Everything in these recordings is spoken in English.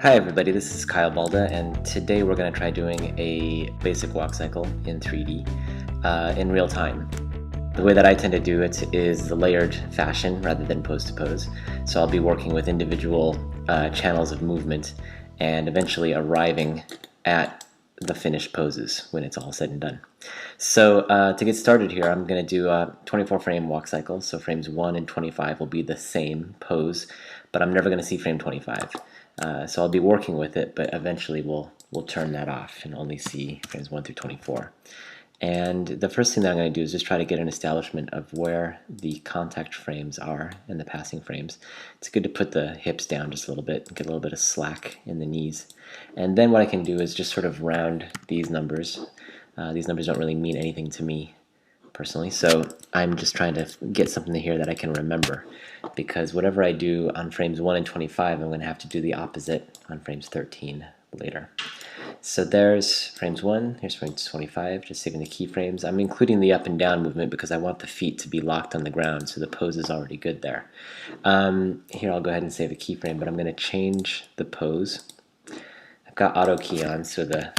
Hi everybody, this is Kyle Balda, and today we're going to try doing a basic walk cycle in 3D in real time. The way that I tend to do it is the layered fashion rather than pose to pose. So I'll be working with individual channels of movement and eventually arriving at the finished poses when it's all said and done. So to get started here, I'm going to do a 24 frame walk cycle. So frames 1 and 25 will be the same pose, but I'm never going to see frame 25. So I'll be working with it, but eventually we'll turn that off and only see frames 1 through 24. And the first thing that I'm going to do is just try to get an establishment of where the contact frames are and the passing frames. It's good to put the hips down just a little bit and get a little bit of slack in the knees. And then what I can do is just sort of round these numbers. These numbers don't really mean anything to me personally, so I'm just trying to get something here that I can remember, because whatever I do on frames 1 and 25, I'm going to have to do the opposite on frames 13 later. So there's frames 1, here's frames 25, just saving the keyframes. I'm including the up and down movement because I want the feet to be locked on the ground, so the pose is already good there. Here I'll go ahead and save a keyframe, but I'm going to change the pose. I've got auto key on, so the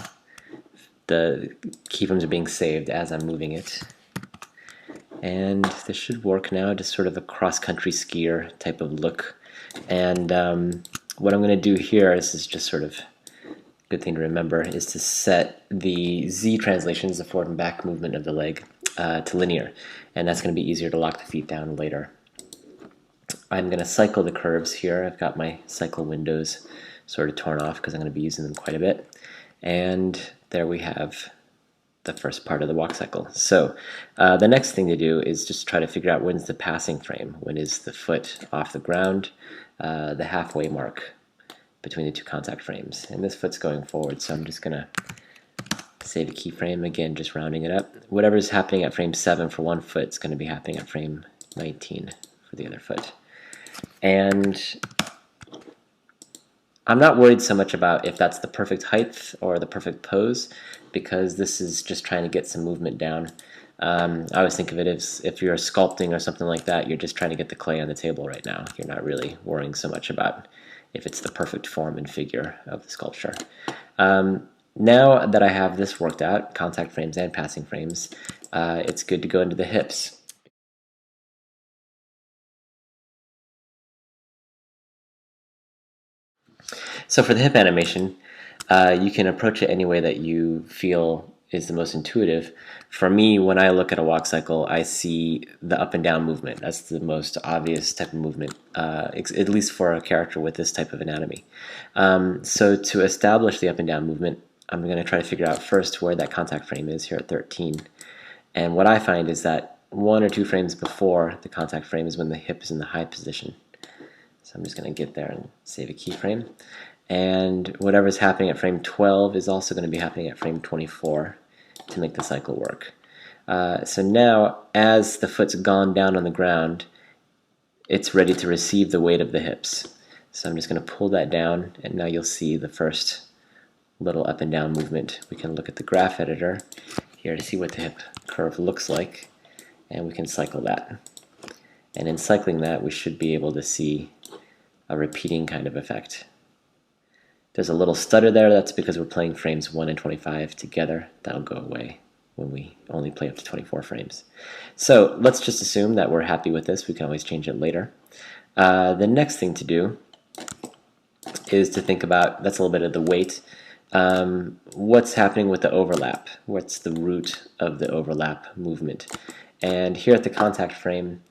keyframes are being saved as I'm moving it. And this should work now, just sort of a cross-country skier type of look. And what I'm going to do here, this is just sort of a good thing to remember, is to set the Z translations, the forward and back movement of the leg, to linear. And that's going to be easier to lock the feet down later. I'm going to cycle the curves here. I've got my cycle windows sort of torn off because I'm going to be using them quite a bit. And there we have the first part of the walk cycle. So the next thing to do is just try to figure out when's the passing frame, when is the foot off the ground, the halfway mark between the two contact frames. And this foot's going forward, so I'm just going to save a keyframe, again just rounding it up. Whatever's happening at frame 7 for one foot is going to be happening at frame 19 for the other foot. And I'm not worried so much about if that's the perfect height or the perfect pose, because this is just trying to get some movement down. I always think of it as if you're sculpting or something like that, you're just trying to get the clay on the table right now. You're not really worrying so much about if it's the perfect form and figure of the sculpture. Now that I have this worked out, contact frames and passing frames, it's good to go into the hips. So for the hip animation, you can approach it any way that you feel is the most intuitive. For me, when I look at a walk cycle, I see the up and down movement. That's the most obvious type of movement, at least for a character with this type of anatomy. So to establish the up and down movement, I'm going to try to figure out first where that contact frame is here at 13. And what I find is that 1 or 2 frames before the contact frame is when the hip is in the high position. So I'm just going to get there and save a keyframe. And whatever's happening at frame 12 is also going to be happening at frame 24 to make the cycle work. So now, as the foot's gone down on the ground, it's ready to receive the weight of the hips. So I'm just going to pull that down, and now you'll see the first little up and down movement. We can look at the graph editor here to see what the hip curve looks like, and we can cycle that. And in cycling that, we should be able to see a repeating kind of effect. There's a little stutter there. That's because we're playing frames 1 and 25 together. That'll go away when we only play up to 24 frames. So let's just assume that we're happy with this. We can always change it later. The next thing to do is to think about, that's a little bit of the weight, what's happening with the overlap? What's the root of the overlap movement? And here at the contact frame,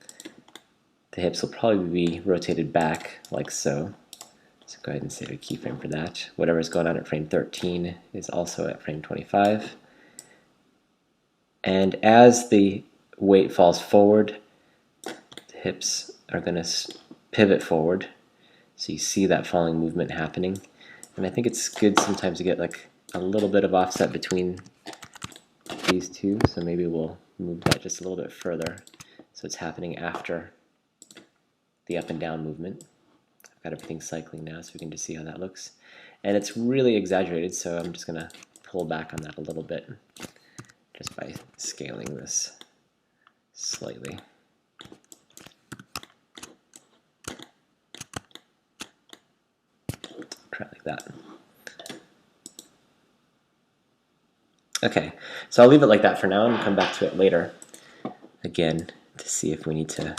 the hips will probably be rotated back like so. So go ahead and save a keyframe for that. Whatever's going on at frame 13 is also at frame 25. And as the weight falls forward, the hips are going to pivot forward. So you see that falling movement happening. And I think it's good sometimes to get like a little bit of offset between these two. So maybe we'll move that just a little bit further. So it's happening after the up and down movement. I've got everything cycling now, so we can just see how that looks. And it's really exaggerated, so I'm just going to pull back on that a little bit just by scaling this slightly. try it like that. Okay, so I'll leave it like that for now and come back to it later again to see if we need to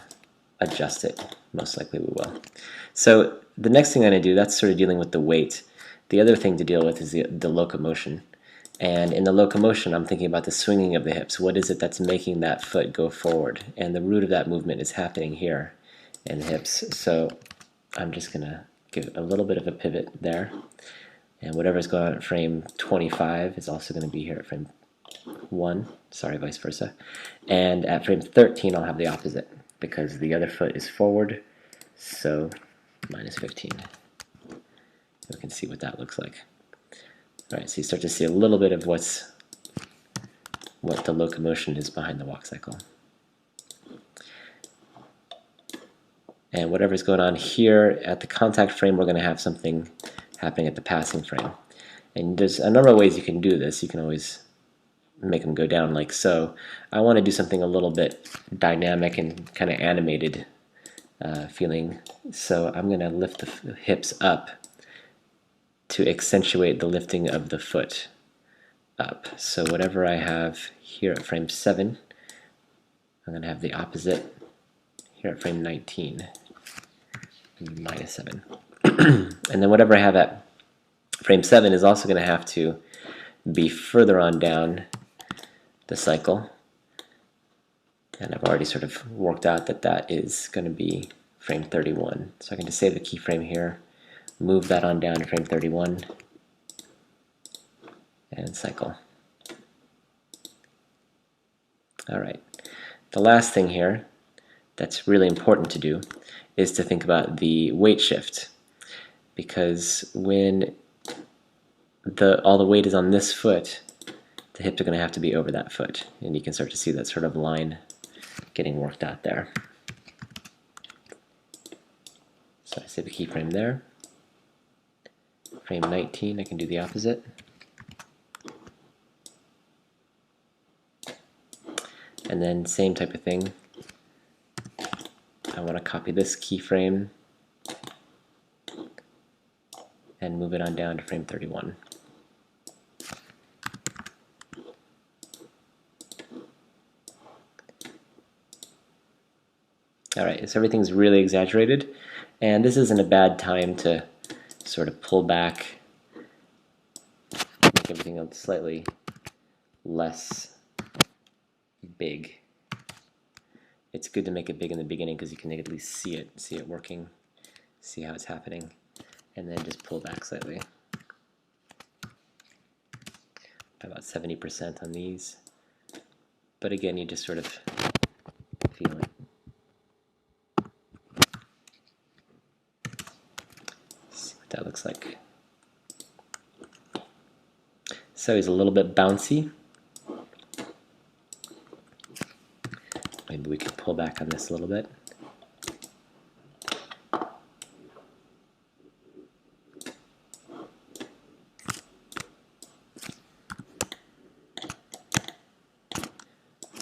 adjust it. Most likely we will. So the next thing I'm going to do, that's sort of dealing with the weight. The other thing to deal with is the locomotion. And in the locomotion, I'm thinking about the swinging of the hips. What is it that's making that foot go forward? And the root of that movement is happening here in the hips. So I'm just going to give a little bit of a pivot there. And whatever's going on at frame 25 is also going to be here at frame 1. Sorry, vice versa. And at frame 13, I'll have the opposite because the other foot is forward. So minus 15. We can see what that looks like. All right, so you start to see a little bit of what the locomotion is behind the walk cycle. And whatever's going on here at the contact frame, we're going to have something happening at the passing frame. And there's a number of ways you can do this. You can always make them go down like so. I want to do something a little bit dynamic and kind of animated feeling. So I'm going to lift the hips up to accentuate the lifting of the foot up. So whatever I have here at frame 7, I'm going to have the opposite here at frame 19, minus 7. And then whatever I have at frame 7 is also going to have to be further on down the cycle. And I've already sort of worked out that that is going to be frame 31. So I can just save the keyframe here, move that on down to frame 31, and cycle. All right. The last thing here that's really important to do is to think about the weight shift, because when all the weight is on this foot, the hips are going to have to be over that foot, and you can start to see that sort of line getting worked out there. So I save a keyframe there. Frame 19, I can do the opposite. And then same type of thing. I want to copy this keyframe and move it on down to frame 31. Alright, so everything's really exaggerated, and this isn't a bad time to sort of pull back, make everything slightly less big. It's good to make it big in the beginning because you can at least see it working, see how it's happening, and then just pull back slightly. About 70% on these. But again, you just sort of feel it. See what that looks like. So he's a little bit bouncy. Maybe we could pull back on this a little bit.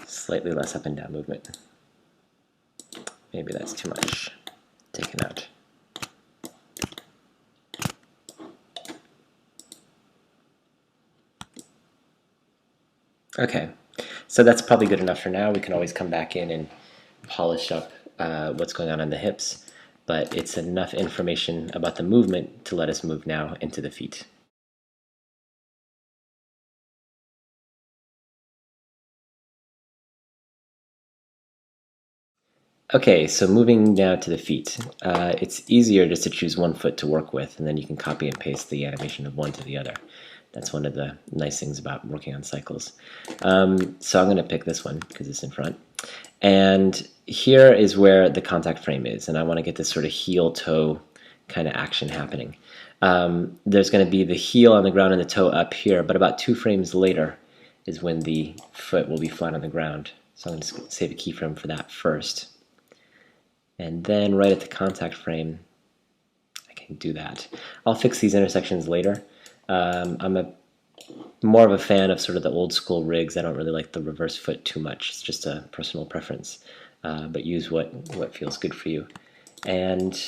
Slightly less up and down movement. Maybe that's too much. Taken out. Okay, so that's probably good enough for now. We can always come back in and polish up what's going on the hips, but it's enough information about the movement to let us move now into the feet. Okay, so moving now to the feet. It's easier just to choose one foot to work with, and then you can copy and paste the animation of one to the other. That's one of the nice things about working on cycles. So I'm going to pick this one because it's in front. And here is where the contact frame is, and I want to get this sort of heel-toe kind of action happening. There's going to be the heel on the ground and the toe up here, but about 2 frames later is when the foot will be flat on the ground. So I'm going to save a keyframe for that first. And then right at the contact frame, I can do that. I'll fix these intersections later. I'm more of a fan of sort of the old school rigs. I don't really like the reverse foot too much. It's just a personal preference. But use what feels good for you. And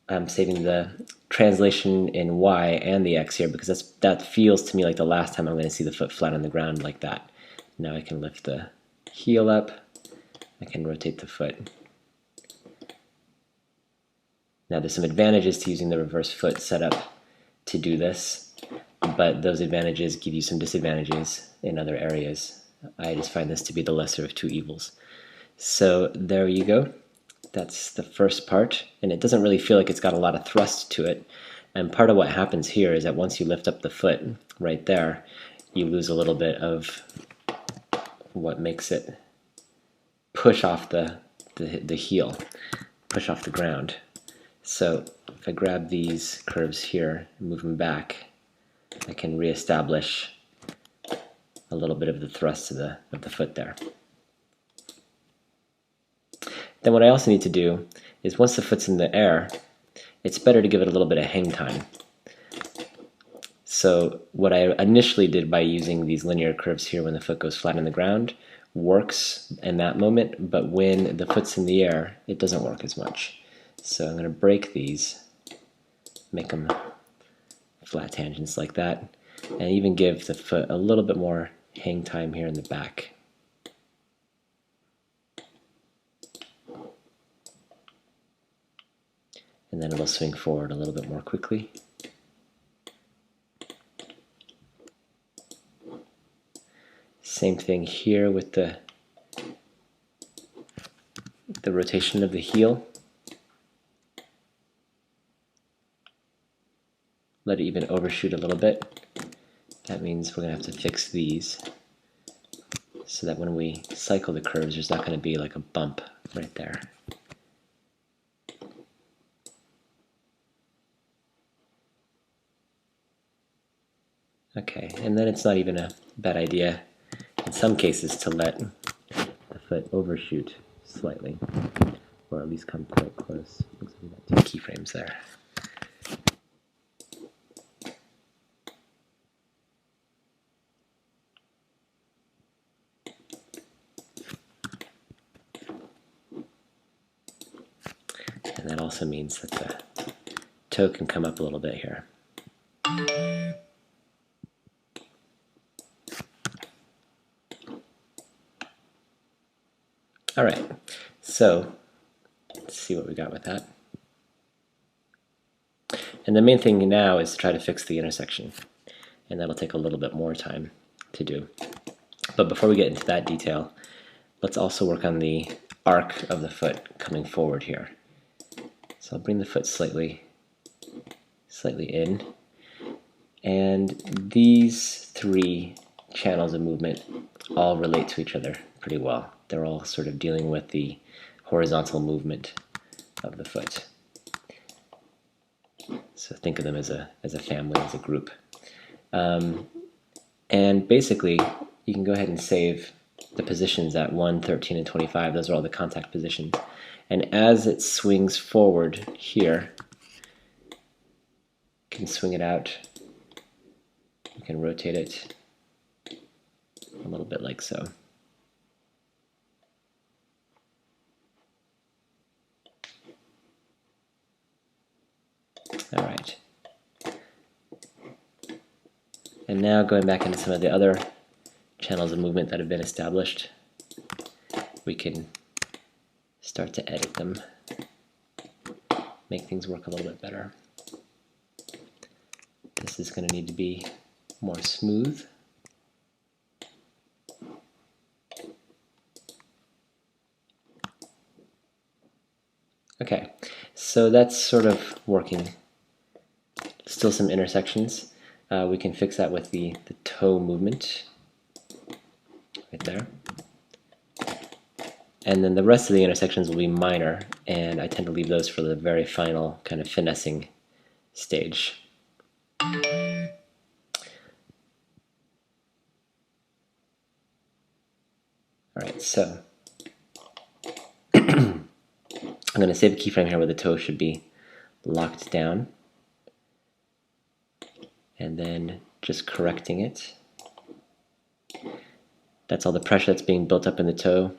I'm saving the translation in Y and the X here because that feels to me like the last time I'm going to see the foot flat on the ground like that. Now I can lift the heel up. I can rotate the foot. Now there's some advantages to using the reverse foot setup to do this, but those advantages give you some disadvantages in other areas. I just find this to be the lesser of two evils. So there you go. That's the first part, and it doesn't really feel like it's got a lot of thrust to it. And part of what happens here is that once you lift up the foot right there, you lose a little bit of what makes it push off the heel, push off the ground. So if I grab these curves here and move them back, I can reestablish a little bit of the thrust of the foot there. Then what I also need to do is once the foot's in the air, it's better to give it a little bit of hang time. So what I initially did by using these linear curves here when the foot goes flat on the ground works in that moment, but when the foot's in the air, it doesn't work as much. So I'm going to break these, make them flat tangents like that, and even give the foot a little bit more hang time here in the back. And then it'll swing forward a little bit more quickly. Same thing here with the rotation of the heel. Let it even overshoot a little bit. That means we're going to have to fix these so that when we cycle the curves, there's not going to be like a bump right there. Okay, and then it's not even a bad idea in some cases to let the foot overshoot slightly, or at least come quite close. Looks like we got two keyframes there. And that also means that the toe can come up a little bit here. All right, so let's see what we got with that. And the main thing now is to try to fix the intersection, and that'll take a little bit more time to do. But before we get into that detail, let's also work on the arc of the foot coming forward here. So I'll bring the foot slightly in, and these three channels of movement all relate to each other pretty well. They're all sort of dealing with the horizontal movement of the foot. So think of them as a family, as a group. And basically, you can go ahead and save the positions at 1, 13, and 25. Those are all the contact positions. And as it swings forward here, you can swing it out. You can rotate it a little bit like so. All right. And now going back into some of the other channels of movement that have been established, we can start to edit them, make things work a little bit better. This is going to need to be more smooth. Okay, so that's sort of working. Still some intersections. We can fix that with the toe movement right there. And then the rest of the intersections will be minor, and I tend to leave those for the very final kind of finessing stage. Alright, so I'm going to save a keyframe here where the toe should be locked down, and then just correcting it. That's all the pressure that's being built up in the toe.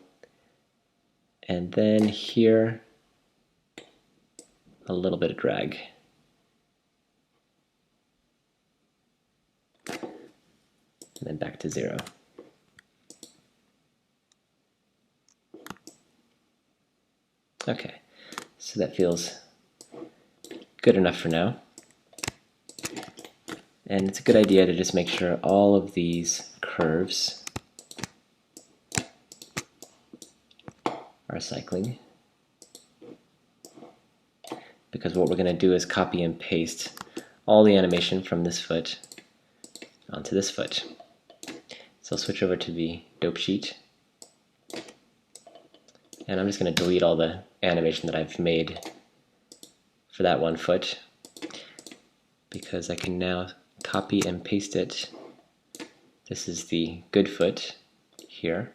And then here, a little bit of drag. And then back to 0. Okay, so that feels good enough for now. And it's a good idea to just make sure all of these curves are cycling, because what we're going to do is copy and paste all the animation from this foot onto this foot. So I'll switch over to the dope sheet, and I'm just going to delete all the animation that I've made for that one foot, because I can now copy and paste it. This is the good foot here.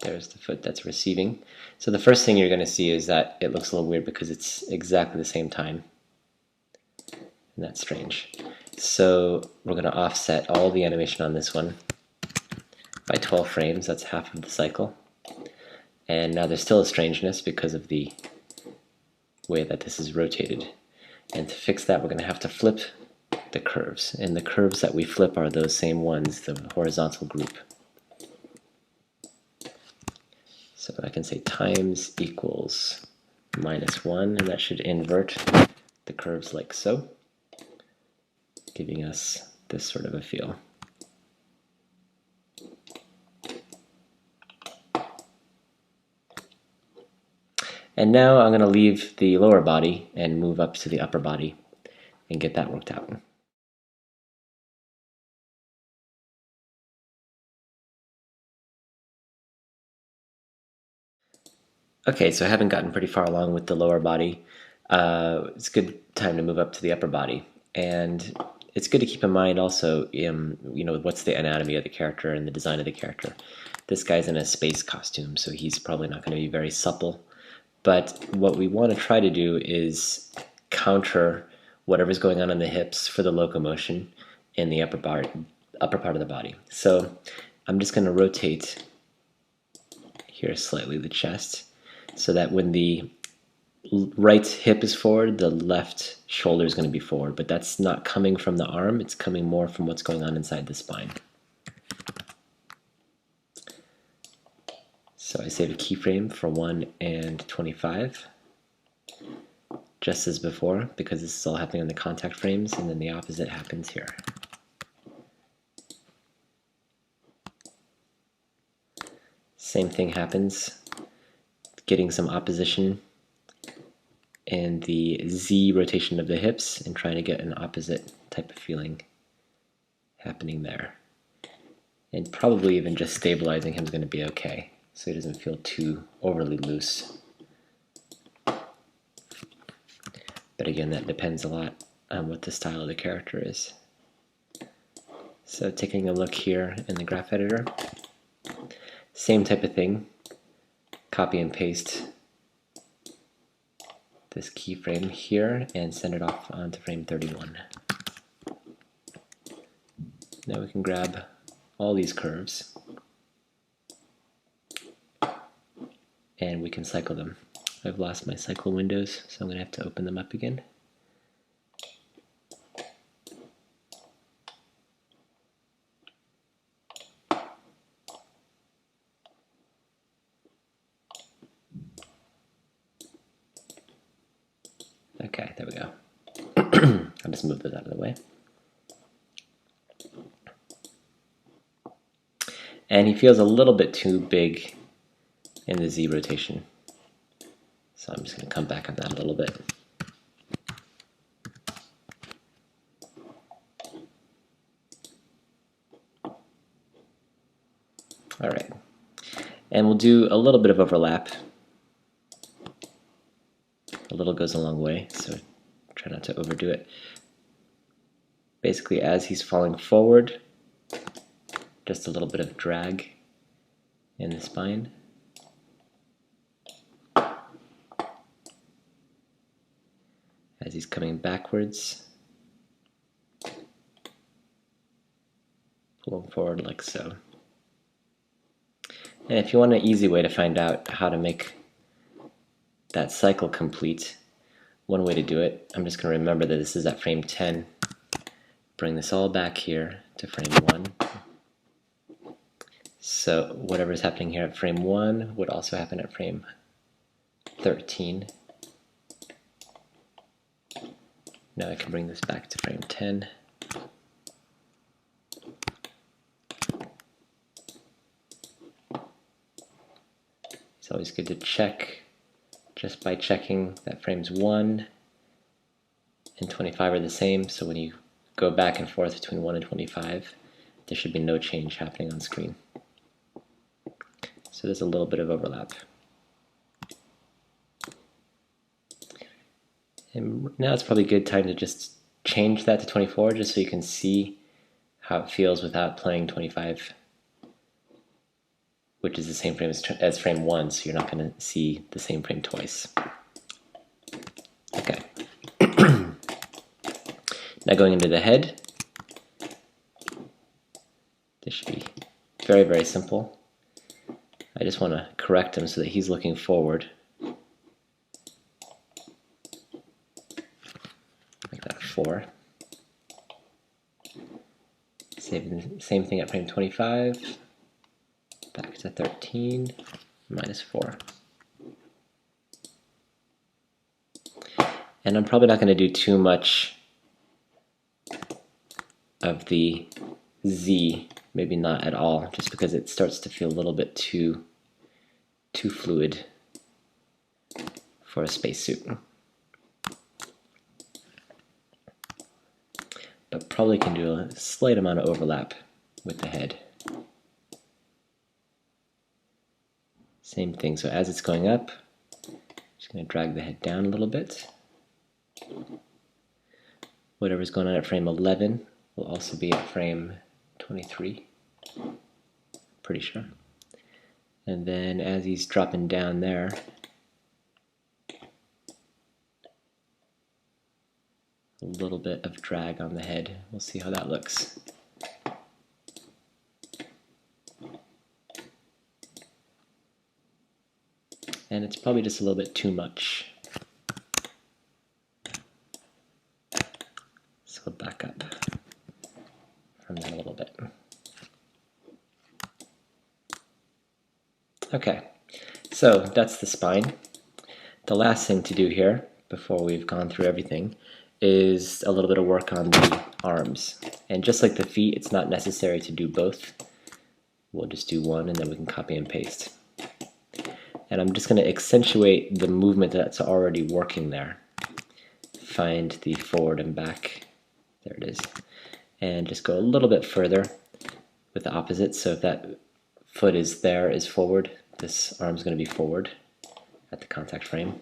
There's the foot that's receiving. So the first thing you're going to see is that it looks a little weird because it's exactly the same time. And that's strange. So we're going to offset all the animation on this one by 12 frames. That's half of the cycle. And now there's still a strangeness because of the way that this is rotated. And to fix that, we're going to have to flip the curves. And the curves that we flip are those same ones, the horizontal group. So I can say times equals -1, and that should invert the curves like so, giving us this sort of a feel. And now I'm going to leave the lower body and move up to the upper body and get that worked out. Okay, so I haven't gotten pretty far along with the lower body. It's a good time to move up to the upper body. And it's good to keep in mind also, what's the anatomy of the character and the design of the character. This guy's in a space costume, so he's probably not going to be very supple. But what we want to try to do is counter whatever's going on in the hips for the locomotion in the upper part of the body. So I'm just going to rotate here slightly the chest, so that when the right hip is forward, the left shoulder is going to be forward. But that's not coming from the arm, it's coming more from what's going on inside the spine. So I save a keyframe for 1 and 25, just as before, because this is all happening on the contact frames, and then the opposite happens here. Same thing happens, getting some opposition in the Z rotation of the hips and trying to get an opposite type of feeling happening there. And probably even just stabilizing him is going to be okay, so he doesn't feel too overly loose. But again, that depends a lot on what the style of the character is. So taking a look here in the graph editor, same type of thing, copy and paste this keyframe here and send it off onto frame 31. Now we can grab all these curves and we can cycle them. I've lost my cycle windows, so I'm going to have to open them up again. Okay, there we go. I'll just move those out of the way. And he feels a little bit too big in the Z rotation. So I'm just going to come back on that a little bit. All right. And we'll do a little bit of overlap. A little goes a long way, so try not to overdo it. Basically, as he's falling forward, just a little bit of drag in the spine. As he's coming backwards, pull him forward like so. And if you want an easy way to find out how to make that cycle complete, one way to do it, I'm just going to remember that this is at frame 10. Bring this all back here to frame 1. So whatever's happening here at frame 1 would also happen at frame 13. Now I can bring this back to frame 10. It's always good to check just by checking that frames 1 and 25 are the same, so when you go back and forth between 1 and 25, there should be no change happening on screen. So there's a little bit of overlap. And now it's probably a good time to just change that to 24 just so you can see how it feels without playing 25, which is the same frame as frame 1, so you're not going to see the same frame twice. Okay. Now going into the head, this should be very, very simple. I just want to correct him so that he's looking forward. Like that, 4. Same thing at frame 25. Back to 13, -4. And I'm probably not going to do too much of the Z, maybe not at all, just because it starts to feel a little bit too fluid for a spacesuit. But probably can do a slight amount of overlap with the head. Same thing, so as it's going up, just going to drag the head down a little bit. Whatever's going on at frame 11 will also be at frame 23, pretty sure. And then as he's dropping down there, a little bit of drag on the head. We'll see how that looks. And it's probably just a little bit too much. So we'll back up from that a little bit. Okay, so that's the spine. The last thing to do here, before we've gone through everything, is a little bit of work on the arms. And just like the feet, it's not necessary to do both. We'll just do one and then we can copy and paste. And I'm just going to accentuate the movement that's already working there. Find the forward and back. There it is. And just go a little bit further with the opposite. So if that foot is there, is forward, this arm's going to be forward at the contact frame.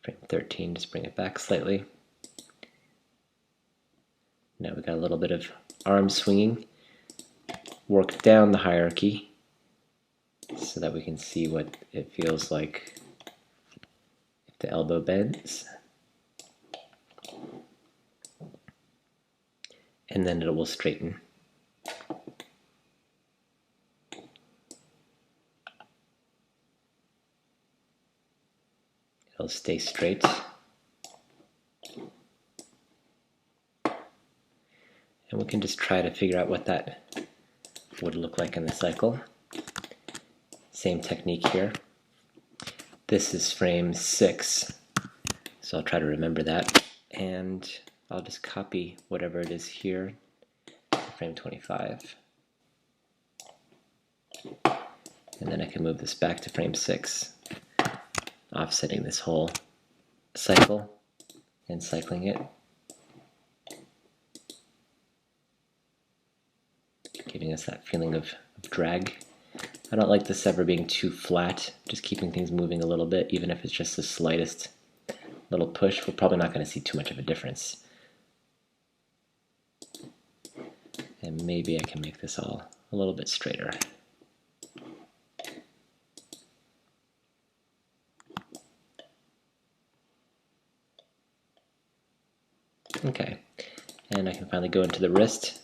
Frame 13, just bring it back slightly. Now we got a little bit of arm swinging. Work down the hierarchy so that we can see what it feels like if the elbow bends. And then it will straighten. It'll stay straight. And we can just try to figure out what that would look like in the cycle. Same technique here. This is frame 6, so I'll try to remember that. And I'll just copy whatever it is here to frame 25. And then I can move this back to frame 6, offsetting this whole cycle and cycling it. Giving us that feeling of drag. I don't like this ever being too flat, just keeping things moving a little bit, even if it's just the slightest little push. We're probably not going to see too much of a difference. And maybe I can make this all a little bit straighter. Okay, And I can finally go into the wrist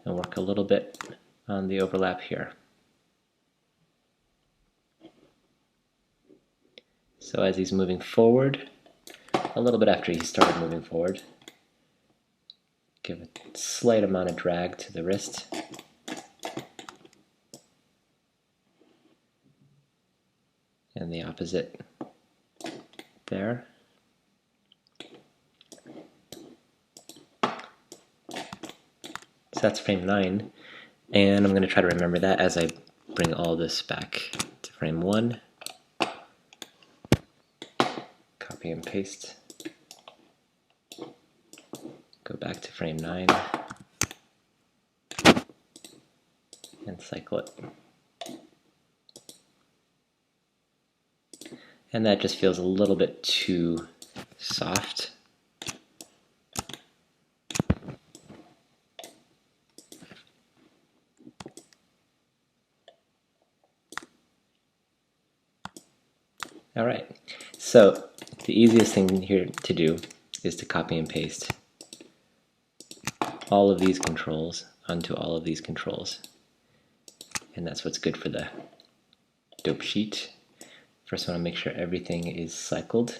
and work a little bit on the overlap here. So as he's moving forward, a little bit after he started moving forward, give a slight amount of drag to the wrist. And the opposite there. So that's frame 9, and I'm going to try to remember that as I bring all this back to frame 1. Copy and paste. Go back to frame 9 and cycle it. And that just feels a little bit too soft. All right, so the easiest thing here to do is to copy and paste all of these controls onto all of these controls. And that's what's good for the dope sheet. First I want to make sure everything is cycled.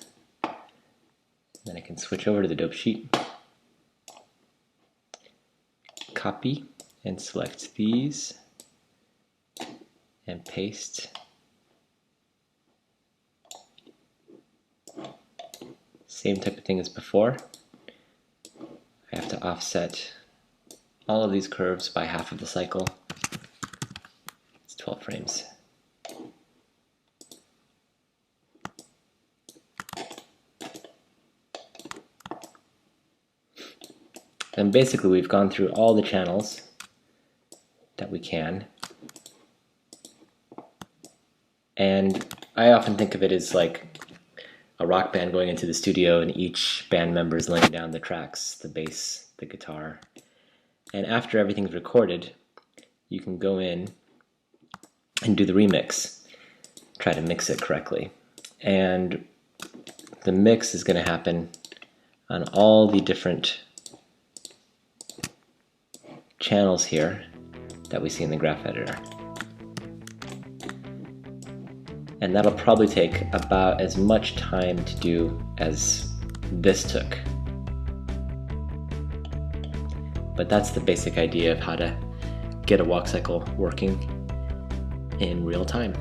Then I can switch over to the dope sheet, copy and select these, and paste. Same type of thing as before. I have to offset all of these curves by half of the cycle. It's 12 frames. And basically we've gone through all the channels that we can. And I often think of it as like a rock band going into the studio and each band member is laying down the tracks, the bass, the guitar. And after everything's recorded, you can go in and do the remix. Try to mix it correctly. And the mix is going to happen on all the different channels here that we see in the graph editor. And that'll probably take about as much time to do as this took. But that's the basic idea of how to get a walk cycle working in real time.